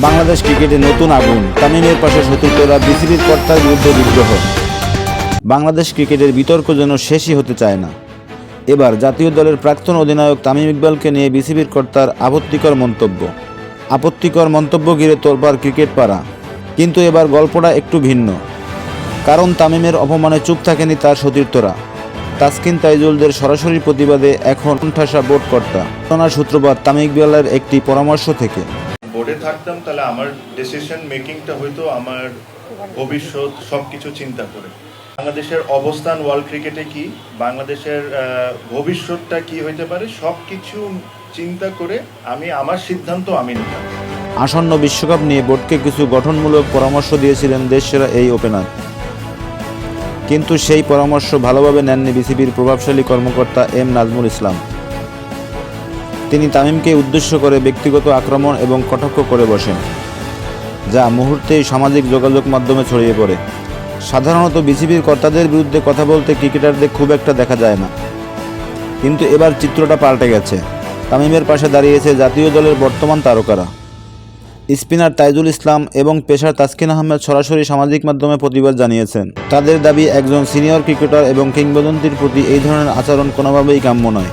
বাংলাদেশ ক্রিকেটে নতুন আগুন, তামিমের পাশে সতীর্থরা বিসিবির কর্তার বিরুদ্ধে বিদ্রোহ। বাংলাদেশ ক্রিকেটের বিতর্ক যেন শেষই হতে চায় না। এবার জাতীয় দলের প্রাক্তন অধিনায়ক তামিম ইকবালকে নিয়ে বিসিবির কর্তার আপত্তিকর মন্তব্য ঘিরে তোলপাড় ক্রিকেট পাড়া। কিন্তু এবার গল্পটা একটু ভিন্ন, কারণ তামিমের অপমানে চুপ থাকেনি তার সতীর্থরা। তাসকিন তাইজুলদের সরাসরি প্রতিবাদে এখন ঠাসা বোর্ড কর্তা। ঘটনার সূত্রপাত তামিম ইকবালের একটি পরামর্শ থেকে। বোর্ডে থাকতাম তাহলে আমার ডিসিশন মেকিংটা হয়তো আমার ভবিষ্যৎ সব কিছু চিন্তা করে, বাংলাদেশের অবস্থান ওয়ার্ল্ড ক্রিকেটে কি, বাংলাদেশের ভবিষ্যৎটা কি হইতে পারে, সব কিছু চিন্তা করে আমি আমার সিদ্ধান্ত আমি নিতাম। আসন্ন বিশ্বকাপ নিয়ে বোর্ডকে কিছু গঠনমূলক পরামর্শ দিয়েছিলেন দেশসেরা এই ওপেনার, কিন্তু সেই পরামর্শ ভালোভাবে নেননি বিসিবির প্রভাবশালী কর্মকর্তা এম নাজমুল ইসলাম। তিনি তামিমকে উদ্দেশ্য করে ব্যক্তিগত আক্রমণ এবং কটাক্ষ করে বসেন, যা মুহূর্তেই সামাজিক যোগাযোগ মাধ্যমে ছড়িয়ে পড়ে। সাধারণত বিসিবির কর্তাদের বিরুদ্ধে কথা বলতে ক্রিকেটারদের খুব একটা দেখা যায় না, কিন্তু এবার চিত্রটা পাল্টে গেছে। তামিমের পাশে দাঁড়িয়েছে জাতীয় দলের বর্তমান তারকারা। স্পিনার তাইজুল ইসলাম এবং পেসার তাসকিন আহমেদ সরাসরি সামাজিক মাধ্যমে প্রতিবাদ জানিয়েছেন। তাদের দাবি, একজন সিনিয়র ক্রিকেটার এবং কিংবদন্তির প্রতি এই ধরনের আচরণ কোনোভাবেই কাম্য নয়।